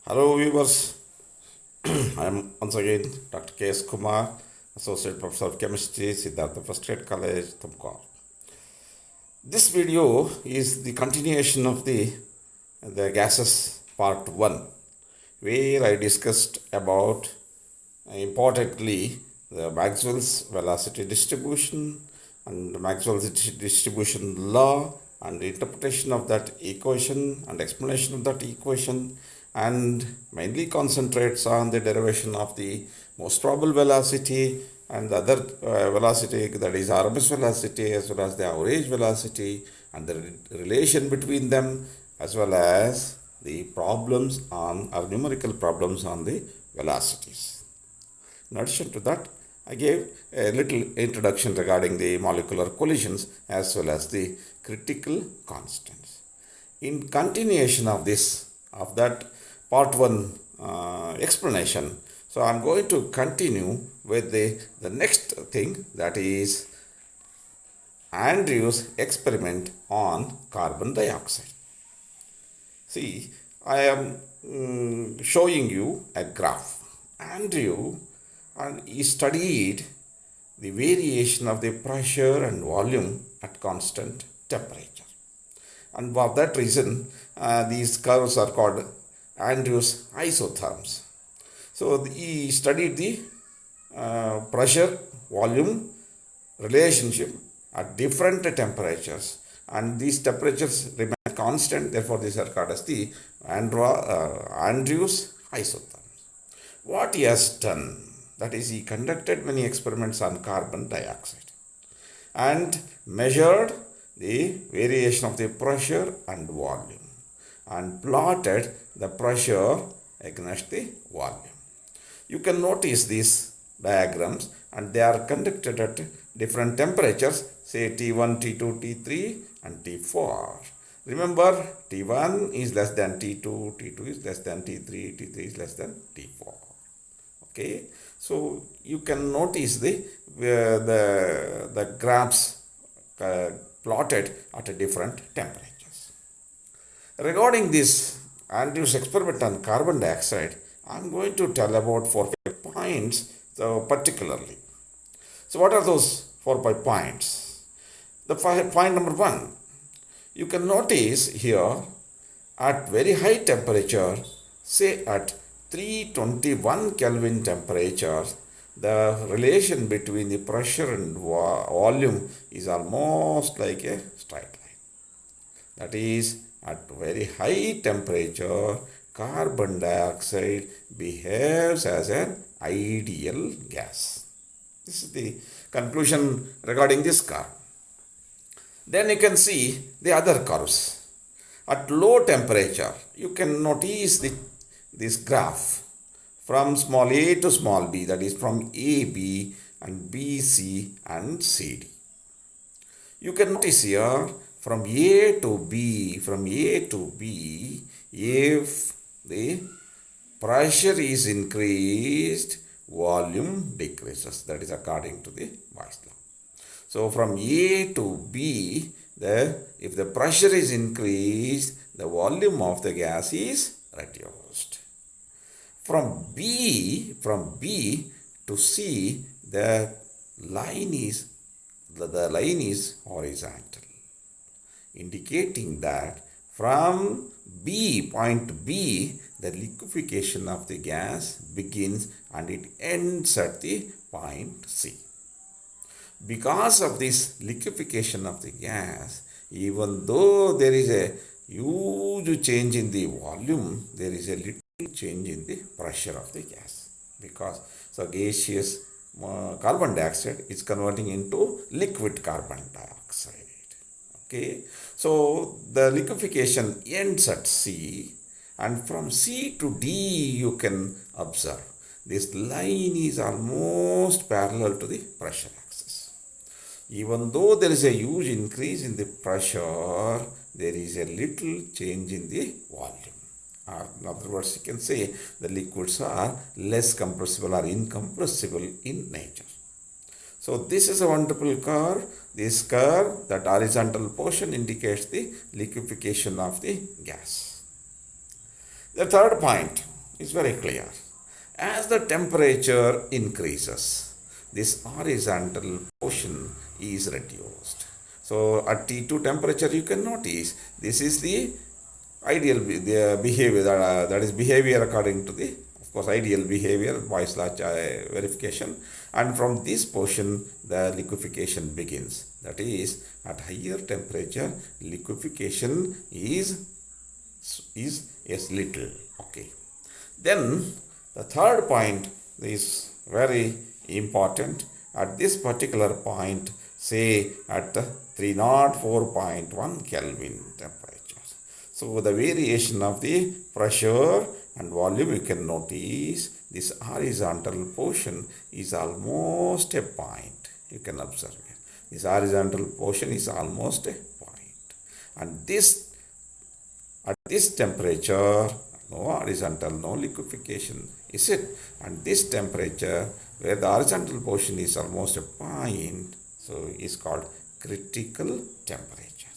Hello viewers, I am once again Dr.K. Kumar, Associate Professor of Chemistry, Siddhartha First Grade College, Kumar. This video is the continuation of the gases part 1, where I discussed about importantly the Maxwell's velocity distribution and Maxwell's distribution law and the interpretation of that equation and explanation of that equation, and mainly concentrates on the derivation of the most probable velocity and the other velocity, that is RMS velocity, as well as the average velocity and the relation between them, as well as the problems on or numerical problems on the velocities. In addition to that, I gave a little introduction regarding the molecular collisions as well as the critical constants. In continuation of that part 1 explanation, so I am going to continue with the next thing, that is Andrew's experiment on carbon dioxide. See, I am showing you a graph. Andrew he studied the variation of the pressure and volume at constant temperature. And for that reason, these curves are called Andrew's isotherms. So he studied the pressure volume relationship at different temperatures, and these temperatures remain constant. Therefore, these are called as the Andrew's isotherms. What he has done, that is, he conducted many experiments on carbon dioxide and measured the variation of the pressure and volume and plotted the pressure against the volume. You can notice these diagrams, and they are conducted at different temperatures, say T1, T2, T3 and T4. Remember, T1 is less than T2, T2 is less than T3, T3 is less than T4. Okay, so you can notice the graphs plotted at different temperatures. Regarding this Andrew's experiment on carbon dioxide, I am going to tell about 4-5 points particularly. So what are those 4-5 points? The point number 1, you can notice here at very high temperature, say at 321 Kelvin temperature, the relation between the pressure and volume is almost like a straight line. That is, at very high temperature, carbon dioxide behaves as an ideal gas. This is the conclusion regarding this curve. Then you can see the other curves. At low temperature, you can notice this graph from small a to small b, that is from AB and BC and CD. You can notice here from A to B, if the pressure is increased, volume decreases. That is according to the Waals law. So from A to B, if the pressure is increased, the volume of the gas is reduced. From B to C, the line is horizontal, indicating that from point B, the liquefaction of the gas begins and it ends at the point C. Because of this liquefaction of the gas, even though there is a huge change in the volume, there is a little change in the pressure of the gas, because gaseous carbon dioxide is converting into liquid carbon dioxide. Okay, so the liquefaction ends at C, and from C to D you can observe this line is almost parallel to the pressure axis. Even though there is a huge increase in the pressure, there is a little change in the volume. Or in other words, you can say the liquids are less compressible or incompressible in nature. So this is a wonderful curve. This curve, that horizontal portion, indicates the liquefaction of the gas. The third point, is very clear. As the temperature increases, this horizontal portion is reduced. So at T2 temperature, you can notice this is the ideal behavior, that is behavior according to the, of course, ideal behavior, Boyle's law verification. And from this portion, the liquefaction begins. That is, at higher temperature, liquefaction is little. Okay. Then the third point is very important. At this particular point, say at 304.1 Kelvin temperature. So the variation of the pressure and volume, you can notice this horizontal portion is almost a point. You can observe here. This horizontal portion is almost a point. And this, at this temperature, no horizontal, no liquefaction, is it? And this temperature, where the horizontal portion is almost a point, so is called critical temperature.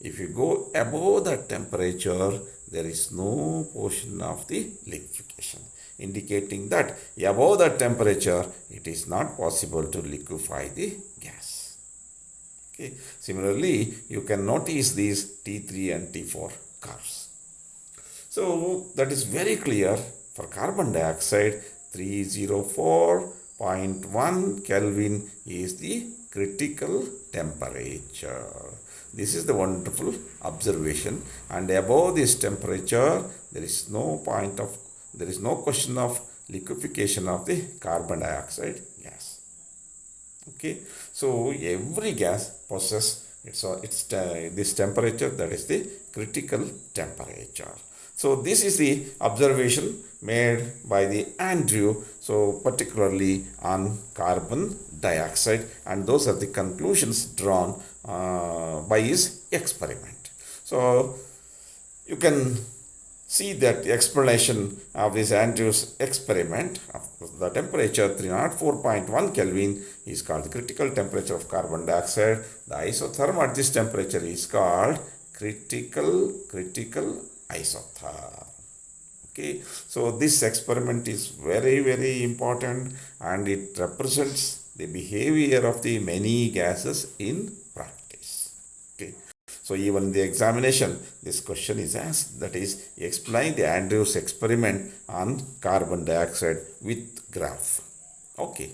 If you go above that temperature, there is no portion of the liquefaction, indicating that above that temperature, it is not possible to liquefy the gas. Okay. Similarly, you can notice these T3 and T4 curves. So that is very clear. For carbon dioxide, 304.1 Kelvin is the critical temperature. This is the wonderful observation. And above this temperature, there is no question of liquefaction of the carbon dioxide gas. Okay. So every gas possesses this temperature, that is the critical temperature. So this is the observation made by the Andrew, so particularly on carbon dioxide, and those are the conclusions drawn by his experiment. So you can see that the explanation of this Andrew's experiment. The temperature 304.1 Kelvin is called the critical temperature of carbon dioxide. The isotherm at this temperature is called critical isotherm. Okay, so this experiment is very, very important, and it represents the behavior of the many gases in practice. Okay. So even in the examination, this question is asked, that is, explain the Andrews experiment on carbon dioxide with graph. Okay.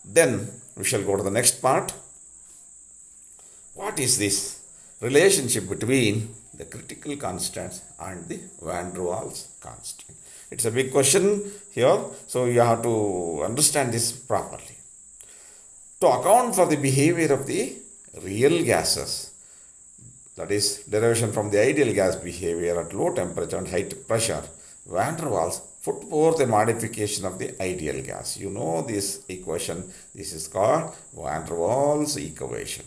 Then we shall go to the next part. What is this relationship between the critical constants and the van der Waals constant? It's a big question here, so you have to understand this properly. To account for the behavior of the real gases, that is, derivation from the ideal gas behavior at low temperature and high pressure, van der Waals put forth a modification of the ideal gas. You know this equation. This is called van der Waals equation.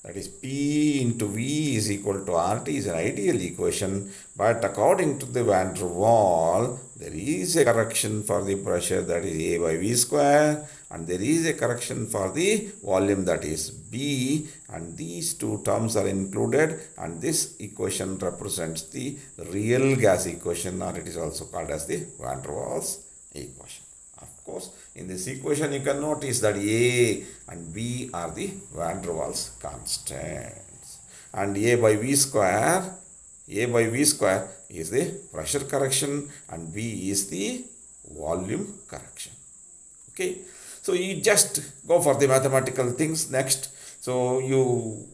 That is, P into V is equal to RT is an ideal equation, but according to the van der Waals, there is a correction for the pressure, that is A by V square, and there is a correction for the volume, that is B, and these two terms are included, and this equation represents the real gas equation, or it is also called as the van der Waals equation. Of course, in this equation you can notice that A and B are the van der Waals constants, and A by V square is the pressure correction, and B is the volume correction. Okay, so you just go for the mathematical things next. So you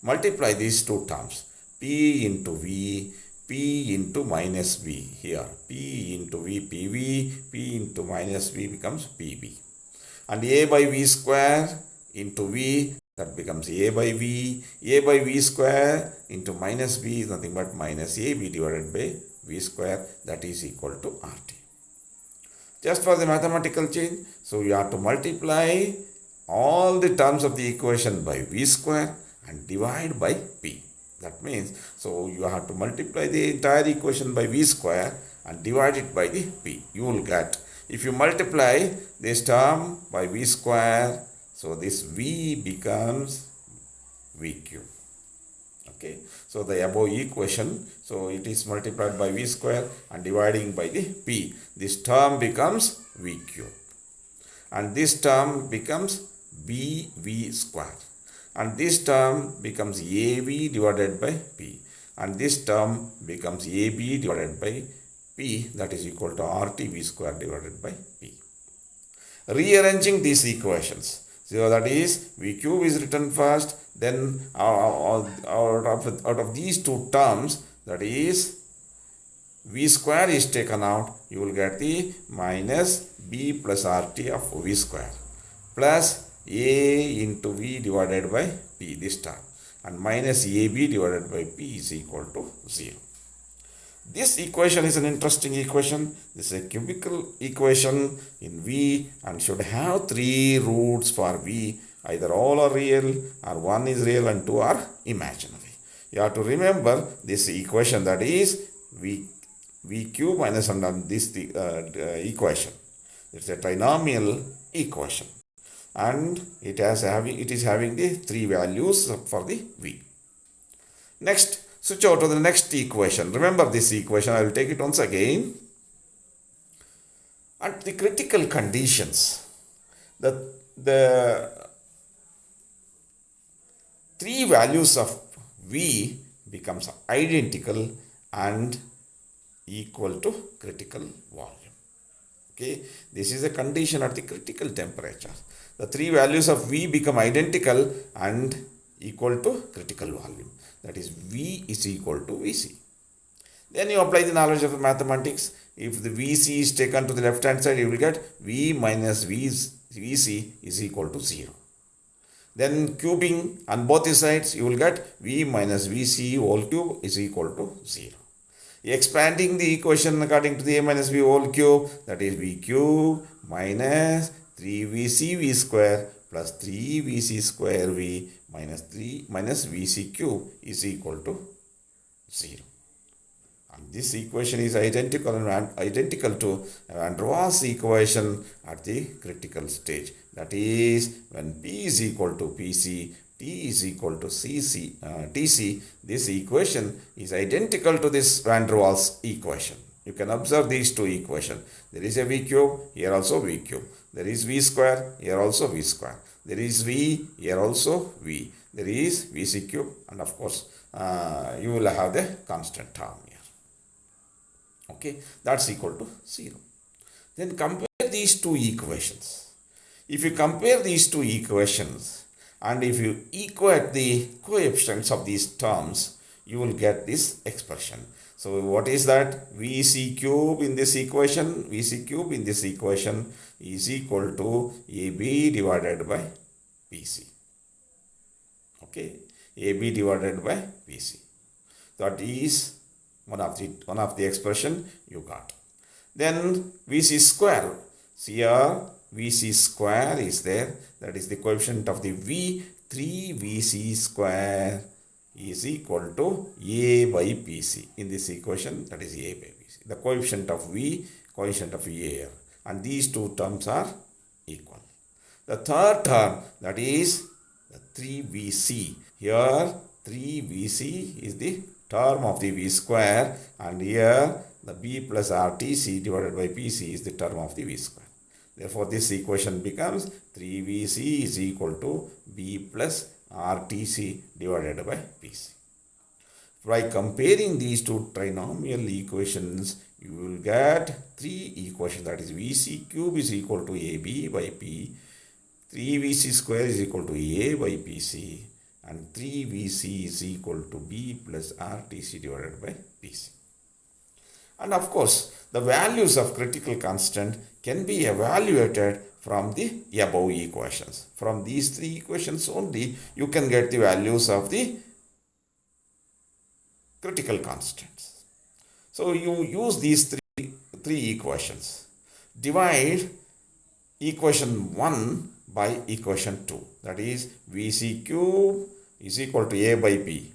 multiply these two terms, P into V, P into minus V here, P into V, PV, P into minus V becomes PV, and A by V square into V, that becomes A by V square into minus V is nothing but minus AB divided by V square, that is equal to RT. Just for the mathematical change, so you have to multiply all the terms of the equation by V square and divide by P. That means, so you have to multiply the entire equation by V square and divide it by the P. You will get, if you multiply this term by V square, so this V becomes V cube. Okay. So the above equation, so it is multiplied by V square and dividing by the P. This term becomes V cube. And this term becomes BV square. And this term becomes AB divided by P. And this term becomes AB divided by P, that is equal to RTV square divided by P. Rearranging these equations, so that is V cube is written first, then out of these two terms, that is V square is taken out, you will get the minus B plus RT of V square plus A into V divided by P, this term, and minus AB divided by P is equal to 0. This equation is an interesting equation. This is a cubical equation in V and should have 3 roots for V. Either all are real or 1 is real and 2 are imaginary. You have to remember this equation, that is V cube minus under this equation. It's a trinomial equation and it is having the 3 values for the V. Next, switch over to the next equation. Remember this equation, I will take it once again. At the critical conditions, the 3 values of V becomes identical and equal to critical volume. Okay, this is a condition at the critical temperature. The 3 values of V become identical and equal to critical volume. That is, V is equal to Vc. Then you apply the knowledge of mathematics. If the Vc is taken to the left hand side, you will get V minus Vc is equal to 0. Then cubing on both the sides, you will get V minus Vc whole cube is equal to 0. Expanding the equation according to the A minus V whole cube, that is V cube minus 3Vc V square plus 3Vc square V minus Vc cube is equal to 0. And this equation is identical to van der Waals equation at the critical stage. That is, when P is equal to Pc, T is equal to Tc, this equation is identical to this van der Waals equation. You can observe these 2 equations. There is a V cube, here also V cube. There is V square, here also V square. There is V, here also V. There is Vc cube, and of course, you will have the constant term here. Okay, that's equal to 0. Then compare these 2 equations. If you compare these 2 equations and if you equate the coefficients of these terms, you will get this expression. So what is that? Vc cube in this equation, Vc cube in this equation is equal to AB divided by Pc. Okay, AB divided by Pc. That is one of the expression you got. Then Vc square. See here, Vc square is there. That is the coefficient of the V. 3Vc square is equal to A by Pc. In this equation, that is A by Pc. The coefficient of V, coefficient of A. And these 2 terms are equal. The third term, that is the 3Vc. Here, 3Vc is the term of the V square, and here the B plus RTC divided by PC is the term of the V square. Therefore, this equation becomes 3Vc is equal to B plus RTC divided by PC. By comparing these 2 trinomial equations, you will get 3 equations, that is Vc cube is equal to AB by P, 3Vc square is equal to A by Pc, and 3Vc is equal to B plus RTC divided by Pc. And of course, the values of critical constant can be evaluated from the above equations. From these 3 equations only, you can get the values of the critical constants. So you use these three equations. Divide equation 1 by equation 2. That is, Vc cube is equal to A by Pc.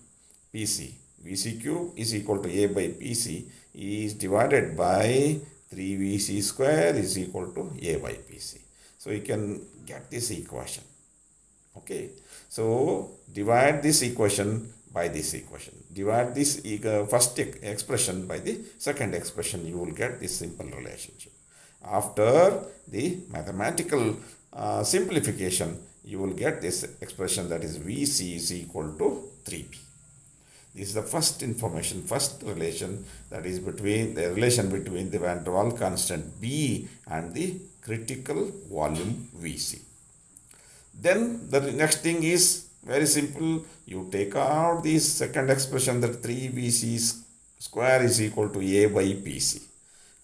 Vc cube is equal to A by Pc is divided by 3Vc square is equal to A by Pc. So you can get this equation. Okay. So divide this equation by this equation. Divide this first expression by the second expression, you will get this simple relationship. After the mathematical simplification, you will get this expression, that is Vc is equal to 3b. This is the first information, first relation, that is between the relation between the van der Waals constant B and the critical volume Vc. Then the next thing is very simple. You take out this second expression, that 3Vc square is equal to A by Pc,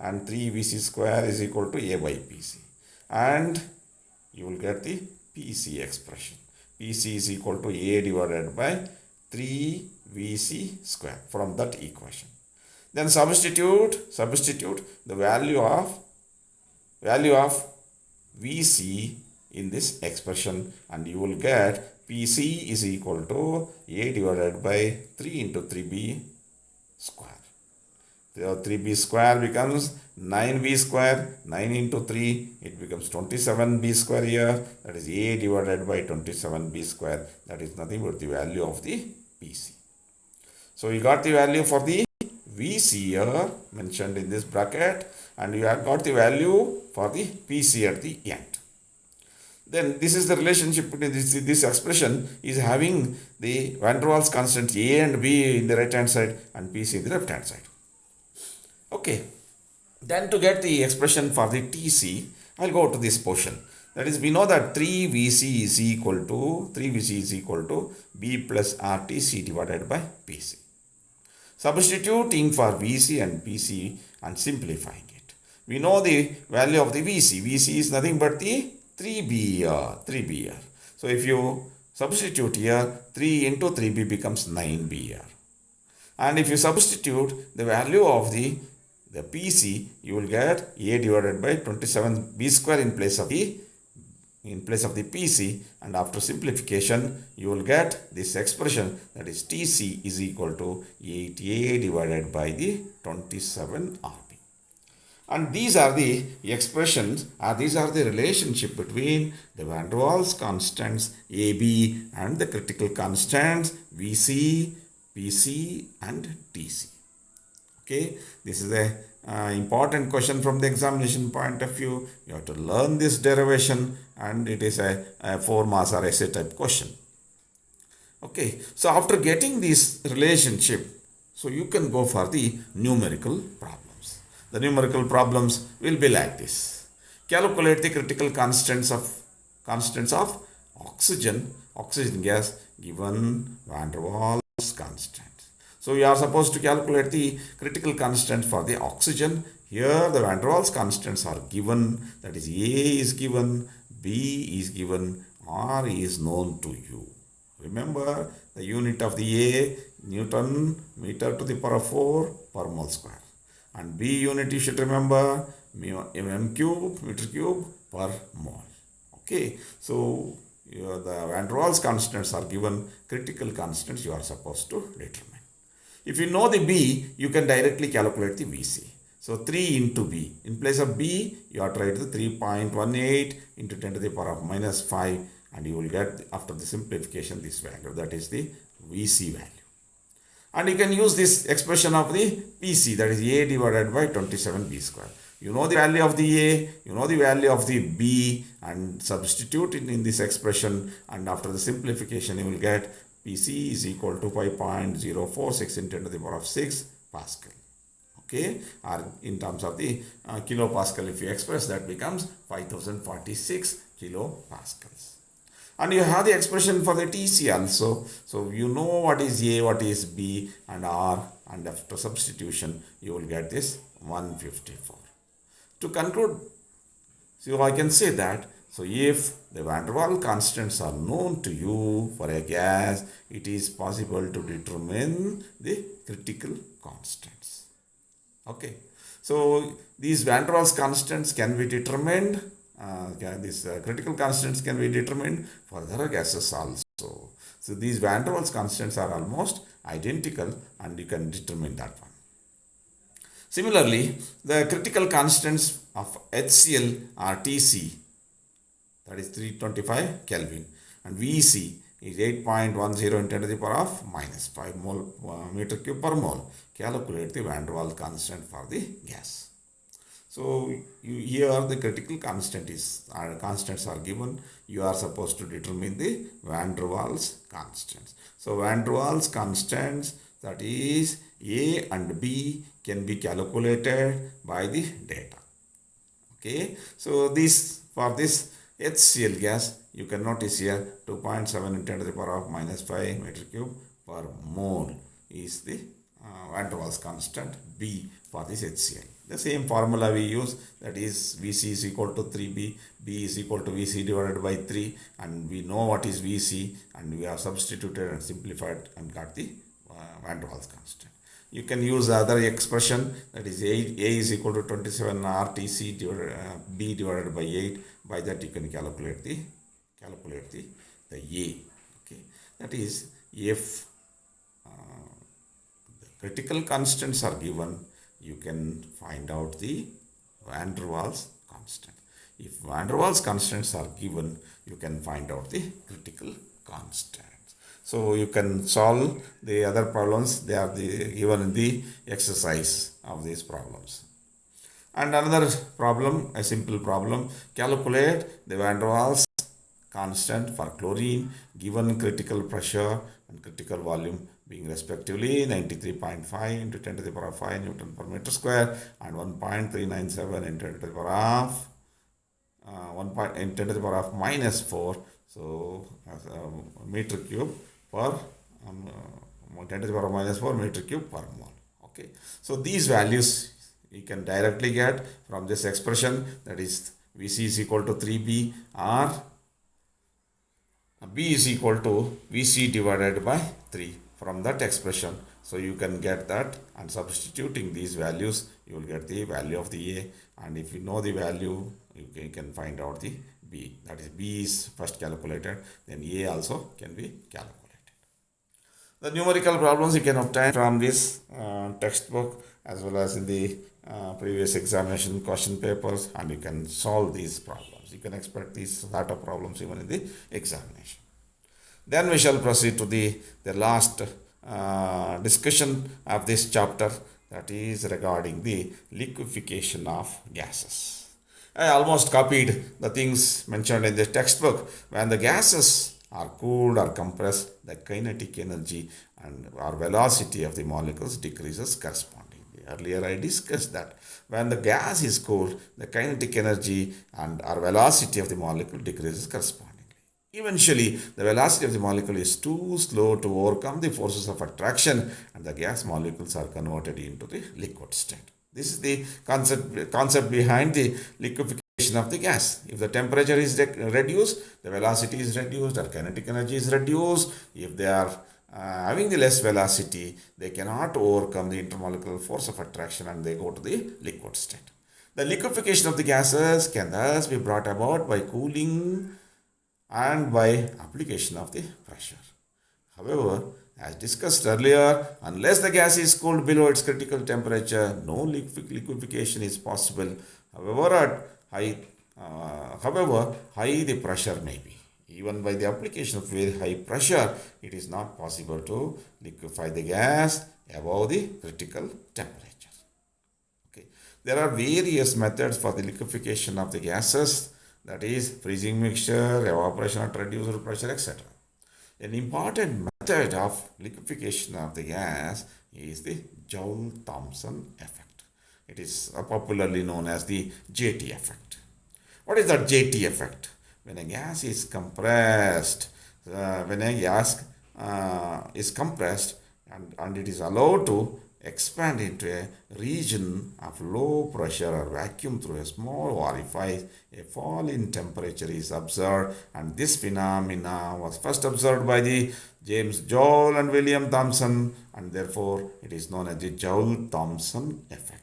and 3Vc square is equal to A by Pc, and you will get the Pc expression. Pc is equal to A divided by 3Vc square from that equation. Then substitute the value of Vc in this expression, and you will get Pc is equal to A divided by 3 into 3b square. So 3b square becomes 9b square. 9 into 3, it becomes 27b square here. That is A divided by 27b square. That is nothing but the value of the Pc. So you got the value for the Vc here mentioned in this bracket, and you have got the value for the Pc at the end. Then this is the relationship between this expression is having the van der Waals constant A and B in the right hand side and Pc in the left hand side. Okay. Then to get the expression for the Tc, I'll go to this portion. That is, we know that 3Vc is equal to B plus RTc divided by Pc. Substituting for Vc and Pc and simplifying it, we know the value of the Vc. Vc is nothing but the 3b here. So if you substitute here, 3 into 3b becomes 9b here. And if you substitute the value of the Pc, you will get A divided by 27b square in place of the Pc, and after simplification you will get this expression, that is Tc is equal to 8A divided by the 27RB. And these are the expressions, these are the relationship between the van der Waals constants AB and the critical constants Vc, Pc and Tc. Okay, this is a important question from the examination point of view. You have to learn this derivation, and it is a 4 marks or essay type question. Okay, so after getting this relationship, so you can go for the numerical problems. The numerical problems will be like this. Calculate the critical constants of oxygen gas given van der Waals constant. So we are supposed to calculate the critical constant for the oxygen. Here the van der Waals constants are given, that is A is given, B is given, R is known to you. Remember the unit of the A, Newton meter to the power of 4 per mole square. And B unit you should remember, mm cube, meter cube per mole. Okay, so the van der Waals constants are given, critical constants you are supposed to determine. If you know the B, you can directly calculate the Vc. So 3 into B. In place of B, you are trying to 3.18 into 10 to the power of minus 5, and you will get, after the simplification, this value. That is the Vc value. And you can use this expression of the Pc, that is A divided by 27b square. You know the value of the A, you know the value of the B, and substitute it in this expression, and after the simplification, you will get Pc is equal to 5.046 into 10 to the power of 6 Pascal. Okay, or in terms of the kilopascal, if you express, that becomes 5046 kilopascals. And you have the expression for the Tc also. So you know what is A, what is B and R, and after substitution you will get this 154. To conclude, so I can say that, so if the van der Waals constants are known to you for a gas, it is possible to determine the critical constants. Okay, so these van der Waals constants can be determined, these critical constants can be determined for other gases also. So these van der Waals constants are almost identical, and you can determine that one. Similarly, the critical constants of HCl are Tc, that is 325 Kelvin, and Vc is 8.10 into 10 to the power of minus 5 mole meter cube per mole. Calculate the van der Waals constant for the gas. So here the critical constant is constants are given. You are supposed to determine the van der Waals constants. So van der Waals constants, that is A and B, can be calculated by the data. Okay, so this for this HCl gas, you can notice here 2.7 into 10 to the power of minus 5 meter cube per mole is the van der Waals constant B for this HCl. The same formula we use, that is Vc is equal to 3B, B is equal to Vc divided by 3, and we know what is Vc, and we have substituted and simplified and got the van der Waals constant. You can use other expression, that is A is equal to 27 RTC divided, B divided by 8. By that you can calculate the A. Okay, that is if the critical constants are given, you can find out the van der Waals constant. If van der Waals constants are given, you can find out the critical constant. So you can solve the other problems. They are given in the exercise of these problems. And another problem, a simple problem, calculate the van der Waals constant for chlorine given critical pressure and critical volume being respectively 93.5 into 10 to the power of 5 Newton per meter square and 1.397 into 10 to the power of 10 to the power of minus 4. So meter cube per 10 to the power of minus 4 meter cube per mole. Okay, so these values you can directly get from this expression, that is Vc is equal to 3B or B is equal to Vc divided by 3 from that expression. So you can get that, and substituting these values you will get the value of the A, and if you know the value you can find out the B. That is B is first calculated, then A also can be calculated. The numerical problems you can obtain from this textbook as well as in the previous examination question papers, and you can solve these problems. You can expect these sort of problems even in the examination. Then we shall proceed to the last discussion of this chapter, that is regarding the liquefaction of gases. I almost copied the things mentioned in the textbook. When the gases are cooled or compressed, the kinetic energy and or velocity of the molecules decreases correspondingly. Earlier I discussed that when the gas is cooled, the kinetic energy and or velocity of the molecule decreases correspondingly. Eventually, the velocity of the molecule is too slow to overcome the forces of attraction, and the gas molecules are converted into the liquid state. This is the concept behind the liquefaction of the gas. If the temperature is reduced, the velocity is reduced, or kinetic energy is reduced. If they are having the less velocity, they cannot overcome the intermolecular force of attraction and they go to the liquid state. The liquefaction of the gases can thus be brought about by cooling and by application of the pressure. However, as discussed earlier, unless the gas is cooled below its critical temperature, no liquefaction is possible. However, high the pressure may be. Even by the application of very high pressure, it is not possible to liquefy the gas above the critical temperature. Okay. There are various methods for the liquefaction of the gases, that is freezing mixture, evaporation at reduced pressure, etc. An important method of liquefaction of the gas is the Joe Thomson effect. It is popularly known as the JT effect. What is the JT effect? When a gas is compressed, and it is allowed to expand into a region of low pressure or vacuum through a small orifice, a fall in temperature is observed, and this phenomena was first observed by the James Joule and William Thomson, and therefore it is known as the Joule Thomson effect.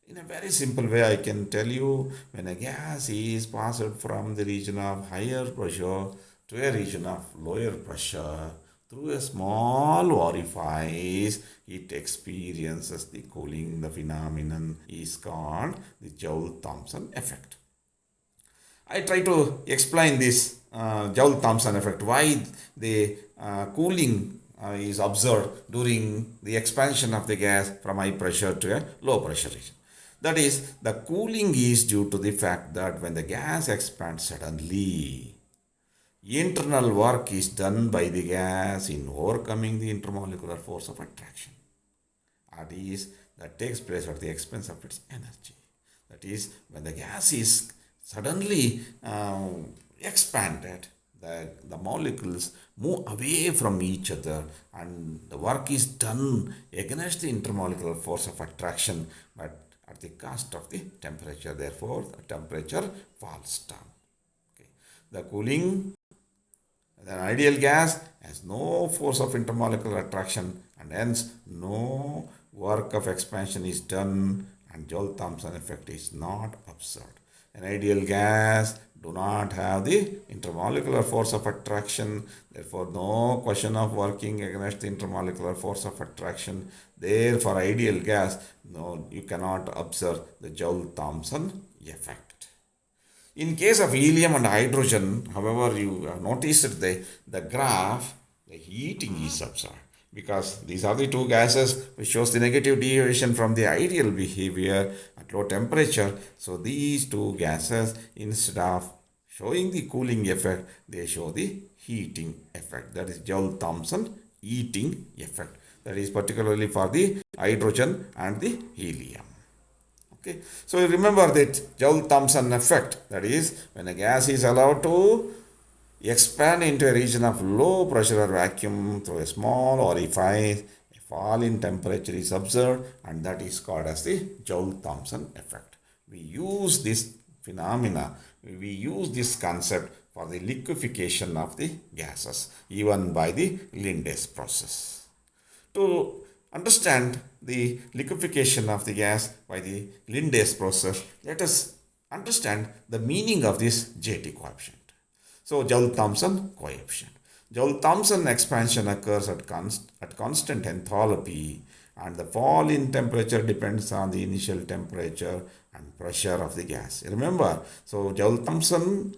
In a very simple way, I can tell you, when a gas is passed from the region of higher pressure to a region of lower pressure through a small orifice, it experiences the cooling. The phenomenon is called the Joule Thomson effect. I try to explain this Joe Thomson effect, why the cooling is observed during the expansion of the gas from high pressure to a low pressure region. That is, the cooling is due to the fact that when the gas expands suddenly, internal work is done by the gas in overcoming the intermolecular force of attraction. That takes place at the expense of its energy. That is, when the gas is suddenly expanded, the molecules move away from each other and the work is done against the intermolecular force of attraction, but at the cost of the temperature. Therefore, the temperature falls down. Okay. The cooling, the ideal gas has no force of intermolecular attraction and hence no work of expansion is done and Joe Thomson effect is not observed. An ideal gas do not have the intermolecular force of attraction, therefore no question of working against the intermolecular force of attraction. Therefore, ideal gas, no, you cannot observe the Joe Thomson effect. In case of helium and hydrogen, however, you have noticed the graph, the heating is observed because these are the two gases which shows the negative deviation from the ideal behavior at low temperature. So these two gases, instead of showing the cooling effect, they show the heating effect. That is Joe Thomson heating effect. That is particularly for the hydrogen and the helium. Okay. So remember that Joe Thomson effect, that is when a gas is allowed to expand into a region of low pressure or vacuum through a small orifice, a fall in temperature is observed and that is called as the Joe Thomson effect. We use this phenomena, we use this concept for the liquefaction of the gases even by the Linde's process. To understand the liquefaction of the gas by the Linde's process, let us understand the meaning of this JT coefficient. So, Joe Thomson coefficient. Joe Thomson expansion occurs at constant enthalpy and the fall in temperature depends on the initial temperature and pressure of the gas. Remember, so Joe Thomson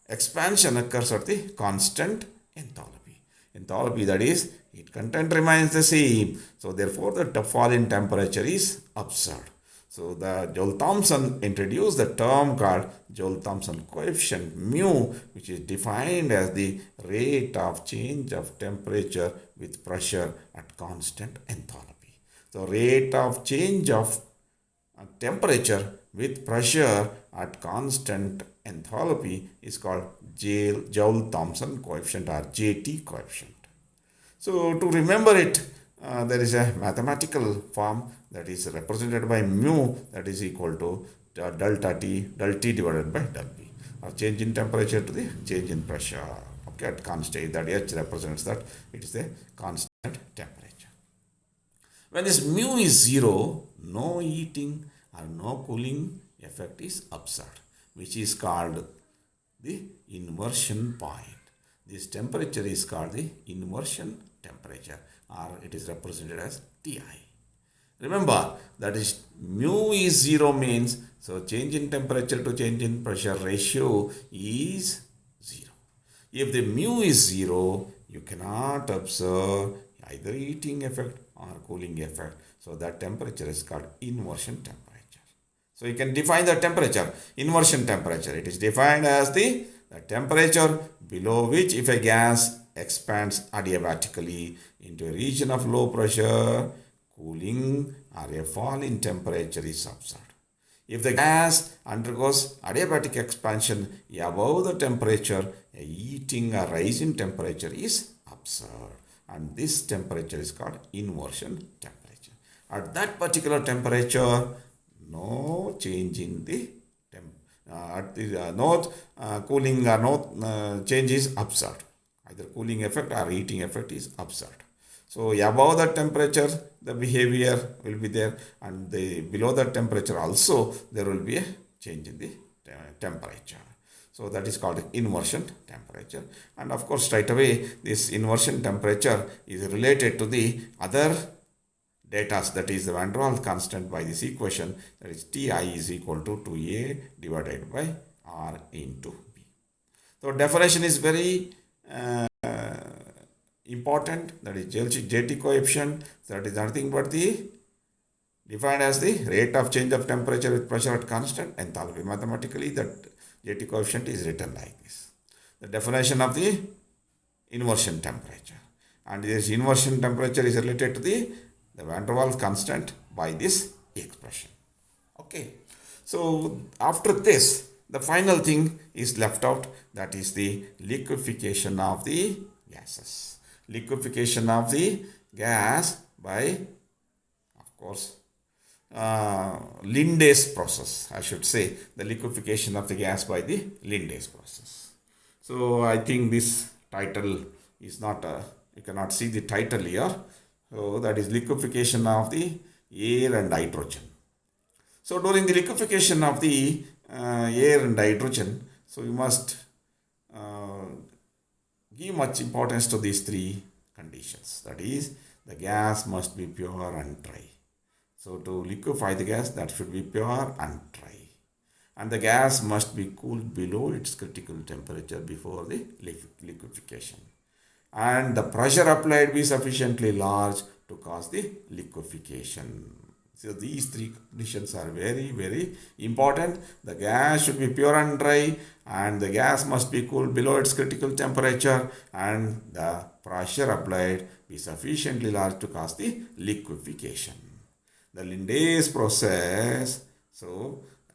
expansion occurs at the constant enthalpy. Enthalpy, that is, heat content remains the same. So therefore, the fall in temperature is observed. So the Joe Thomson introduced the term called Joe Thomson coefficient mu, which is defined as the rate of change of temperature with pressure at constant enthalpy. So rate of change of temperature with pressure at constant enthalpy is called Joe Thomson coefficient or JT coefficient. So to remember it, there is a mathematical form that is represented by mu, that is equal to delta T divided by del V, or change in temperature to the change in pressure. Okay, at constant, that H represents that it is a constant temperature. When this mu is 0, no heating or no cooling effect is observed, which is called the inversion point. This temperature is called the inversion temperature, or it is represented as Ti. Remember, that is mu is 0 means, so change in temperature to change in pressure ratio is 0. If the mu is 0, you cannot observe either heating effect or cooling effect. So that temperature is called inversion temperature. So you can define the temperature, inversion temperature. It is defined as the temperature below which if a gas expands adiabatically into a region of low pressure, cooling or a fall in temperature is observed. If the gas undergoes adiabatic expansion above the temperature, a heating or rise in temperature is observed, and this temperature is called inversion temperature. At that particular temperature, no change in the no cooling or no change is observed. Either cooling effect or heating effect is observed. So above that temperature, the behavior will be there, and below that temperature also there will be a change in the temperature. So that is called inversion temperature. And of course, straight away, this inversion temperature is related to the other data, that is the Van der Waals constant by this equation, that is Ti is equal to 2A divided by R into B. So definition is very important. That is JT coefficient. That is nothing but the defined as the rate of change of temperature with pressure at constant enthalpy. Mathematically, that JT coefficient is written like this. The definition of the inversion temperature. And this inversion temperature is related to the van der Waals constant by this expression. Okay. So after this, the final thing is left out. That is the liquefaction of the gases. Liquefaction of the gas by, of course, Linde's process, I should say, the liquefaction of the gas by the Linde's process. So I think this title is not, you cannot see the title here. So that is liquefaction of the air and hydrogen. So during the liquefaction of the air and hydrogen, so you must give much importance to these three conditions. That is, the gas must be pure and dry. So to liquefy the gas, that should be pure and dry. And the gas must be cooled below its critical temperature before the liquefaction. And the pressure applied be sufficiently large to cause the liquefaction. So these three conditions are very, very important. The gas should be pure and dry, and the gas must be cooled below its critical temperature, and the pressure applied be sufficiently large to cause the liquefaction. The Linde's process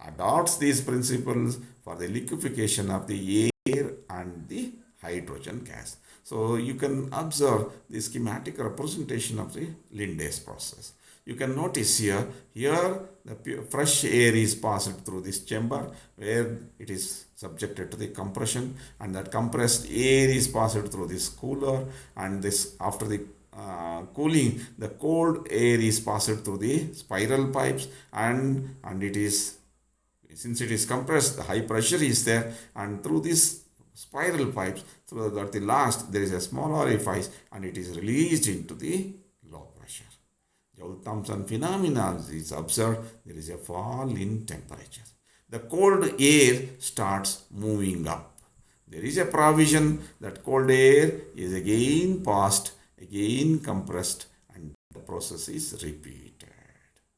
adopts these principles for the liquefaction of the air and the hydrogen gas. So you can observe the schematic representation of the Linde's process. You can notice here the fresh air is passed through this chamber where it is subjected to the compression, and that compressed air is passed through this cooler, and this after the cooling, the cold air is passed through the spiral pipes, and it is, since it is compressed, the high pressure is there, and through this spiral pipes, through the last there is a small orifice, and it is released into the low pressure. Joe Thomson phenomenon is observed. There is a fall in temperature. The cold air starts moving up. There is a provision that cold air is again passed, again compressed, and the process is repeated.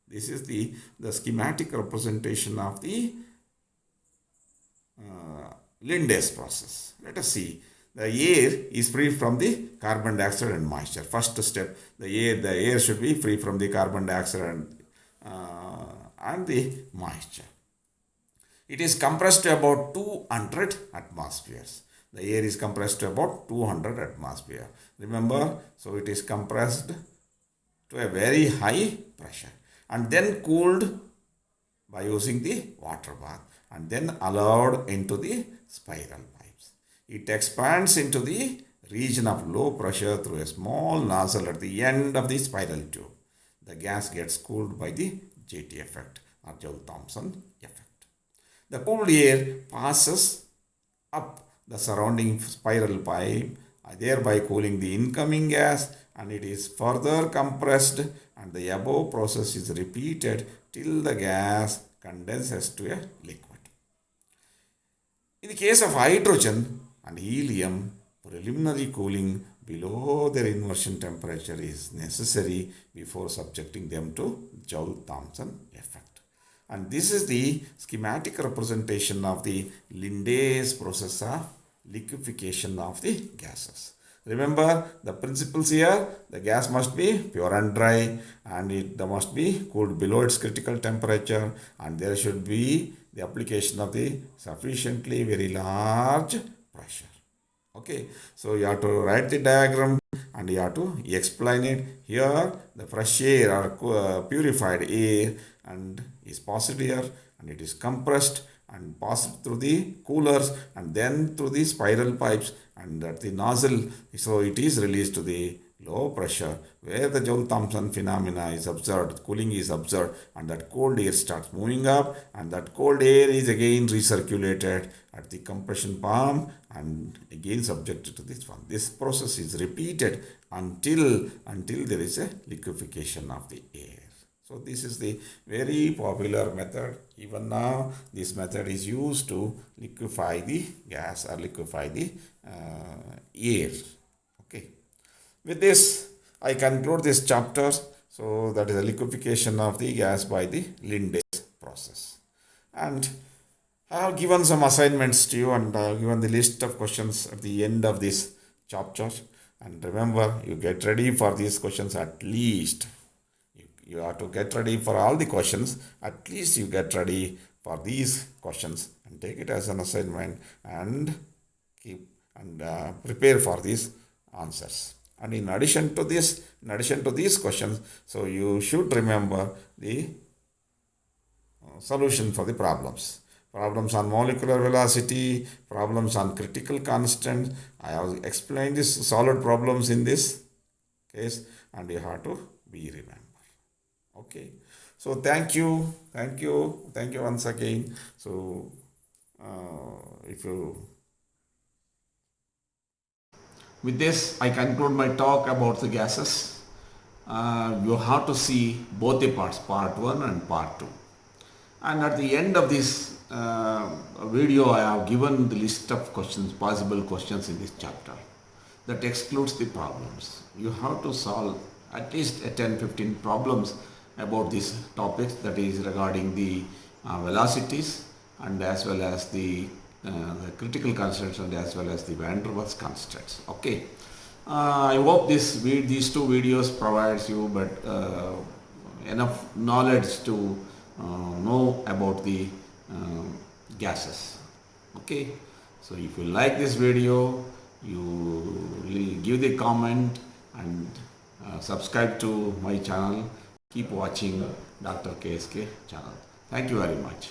This is the schematic representation of the Linde's process. Let us see. The air is free from the carbon dioxide and moisture. First step, the air should be free from the carbon dioxide and the moisture. It is compressed to about 200 atmospheres. The air is compressed to about 200 atmosphere. Remember, so it is compressed to a very high pressure and then cooled by using the water bath and then allowed into the spiral pipes. It expands into the region of low pressure through a small nozzle at the end of the spiral tube. The gas gets cooled by the JT effect or Joe Thomson effect. The cooled air passes up the surrounding spiral pipe, thereby cooling the incoming gas, and it is further compressed, and the above process is repeated till the gas condenses to a liquid. In the case of hydrogen and helium, preliminary cooling below their inversion temperature is necessary before subjecting them to Joe Thomson effect. And this is the schematic representation of the Linde's process of liquefaction of the gases. Remember the principles here. The gas must be pure and dry, and it must be cooled below its critical temperature, and there should be the application of the sufficiently very large pressure. Okay, so you have to write the diagram and you have to explain it. Here the fresh air or purified air and is passed here, and it is compressed and passed through the coolers and then through the spiral pipes and at the nozzle. So it is released to the low pressure where the Joe Thomson phenomena is observed, cooling is observed, and that cold air starts moving up, and that cold air is again recirculated at the compression pump and again subjected to this one. This process is repeated until there is a liquefaction of the air. So this is the very popular method. Even now, this method is used to liquefy the gas or liquefy the air. Okay. With this, I conclude this chapter. So that is the liquefaction of the gas by the Linde process. And I have given some assignments to you, and I have given the list of questions at the end of this chapter. And remember, you get ready for these questions at least. You have to get ready for all the questions. At least you get ready for these questions and take it as an assignment and keep and prepare for these answers. And in addition to this, in addition to these questions, so you should remember the solution for the problems. Problems on molecular velocity, problems on critical constant. I have explained this solid problems in this case, and you have to be remember. Okay. So thank you once again. So if you with this, I conclude my talk about the gases. You have to see both the parts, part 1 and part 2. And at the end of this video, I have given the list of questions, possible questions in this chapter. That excludes the problems. You have to solve at least 10-15 problems about these topics, that is regarding the velocities and as well as the critical constants and as well as the van der Waals constants. Okay. I hope these two videos provides you enough knowledge to know about the gases. Okay. So if you like this video, you give the comment and subscribe to my channel. Keep watching Dr. K's channel. Thank you very much.